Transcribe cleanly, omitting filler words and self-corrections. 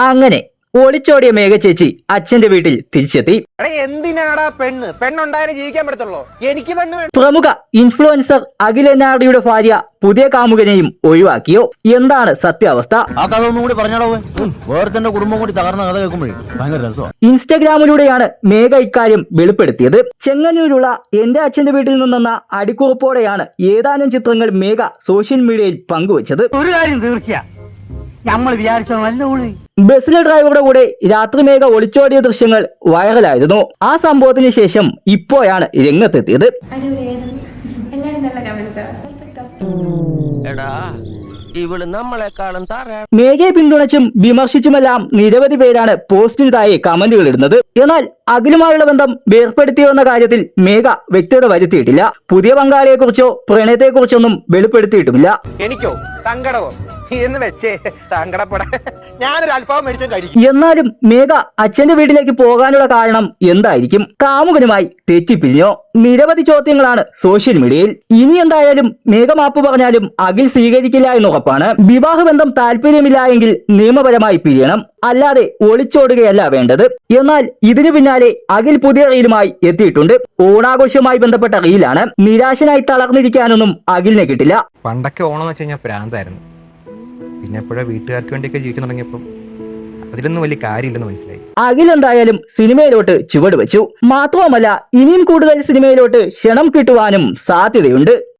അങ്ങനെ ഒളിച്ചോടിയ മേഘ ചേച്ചി അച്ഛന്റെ വീട്ടിൽ തിരിച്ചെത്തി. എന്തിനാടാ പെണ്ണുണ്ടായാലും ജീവിക്കാൻ പറ്റത്തുള്ളൂ. എനിക്ക് പെണ്ണ്. പ്രമുഖ ഇൻഫ്ലുവൻസർ അഖിൽ എന്നാർഡിയുടെ ഭാര്യ പുതിയ കാമുകനെയും ഒഴിവാക്കിയോ? എന്താണ് സത്യാവസ്ഥ? ആ കഥ ഒന്നും കൂടി പറഞ്ഞാലോ. വേറെ കുടുംബം കൂടി തകർന്ന കഥ കേൾക്കുമ്പോഴേ ഭയങ്കര രസമാണ്. ഇൻസ്റ്റഗ്രാമിലൂടെയാണ് മേഘ ഇക്കാര്യം വെളിപ്പെടുത്തിയത്. ചെങ്ങന്നൂരുള്ള എന്റെ അച്ഛന്റെ വീട്ടിൽ നിന്നെന്ന അടിക്കുറിപ്പോടെയാണ് ഏതാനും ചിത്രങ്ങൾ മേഘ സോഷ്യൽ മീഡിയയിൽ പങ്കുവച്ചത്. ഒരു കാര്യം തീർച്ചയാ, നമ്മൾ വിചാരിച്ചോ നല്ല ബസ്സിലെ ഡ്രൈവറുടെ കൂടെ രാത്രി മേഘ ഒളിച്ചോടിയ ദൃശ്യങ്ങൾ വൈറലായിരുന്നു. ആ സംഭവത്തിന് ശേഷം ഇപ്പോഴാണ് രംഗത്തെത്തിയത്. മേഘയെ പിന്തുണച്ചും വിമർശിച്ചുമെല്ലാം നിരവധി പേരാണ് പോസ്റ്റിന് താഴെ കമന്റുകൾ ഇടുന്നത്. എന്നാൽ അഖിലുമായുള്ള ബന്ധം വേർപ്പെടുത്തിയെന്ന കാര്യത്തിൽ മേഘ വ്യക്തത വരുത്തിയിട്ടില്ല. പുതിയ പങ്കാളിയെക്കുറിച്ചോ പ്രണയത്തെക്കുറിച്ചൊന്നും വെളിപ്പെടുത്തിയിട്ടുമില്ല. എനിക്കോ സങ്കടമോ എന്ന് വെച്ചേ സങ്കടപ്പെടാ. ഞാനൊരു അൽഫാം മേടിച്ചു കഴിക്കും. എന്നാലും മേഘ അച്ഛന്റെ വീട്ടിലേക്ക് പോകാനുള്ള കാരണം എന്തായിരിക്കും? കാമുകനുമായി തെറ്റിപ്പിരിഞ്ഞോ? നിരവധി ചോദ്യങ്ങളാണ് സോഷ്യൽ മീഡിയയിൽ. ഇനി എന്തായാലും മേഘ മാപ്പ് പറഞ്ഞാലും അഖിൽ സ്വീകരിക്കില്ല എന്നുറപ്പാണ്. വിവാഹബന്ധം താല്പര്യമില്ല എങ്കിൽ നിയമപരമായി പിരിയണം, അല്ലാതെ ഒളിച്ചോടുകയല്ല വേണ്ടത്. എന്നാൽ ഇതിനു പിന്നാലെ അഖിൽ പുതിയ റീലുമായി എത്തിയിട്ടുണ്ട്. ഓണാഘോഷവുമായി ബന്ധപ്പെട്ട റീലാണ്. നിരാശനായി തളർന്നിരിക്കാനൊന്നും അഖിലിനെ കിട്ടില്ല. പണ്ടൊക്കെ ഓണം എന്ന് വെച്ച് കഴിഞ്ഞാൽ പ്രാന്തായിരുന്നു. പിന്നെ എപ്പോഴാ വീട്ടുകാർക്ക് വേണ്ടിയൊക്കെ ജീവിക്കാൻ തുടങ്ങിയപ്പോൾ അതിലൊന്നും വലിയ കാര്യമില്ലെന്ന് മനസ്സിലായി. അഖിൽ എന്തായാലും സിനിമയിലോട്ട് ചുവട് വെച്ചു. മാത്രവുമല്ല ഇനിയും കൂടുതൽ സിനിമയിലോട്ട് ക്ഷണം കിട്ടുവാനും സാധ്യതയുണ്ട്.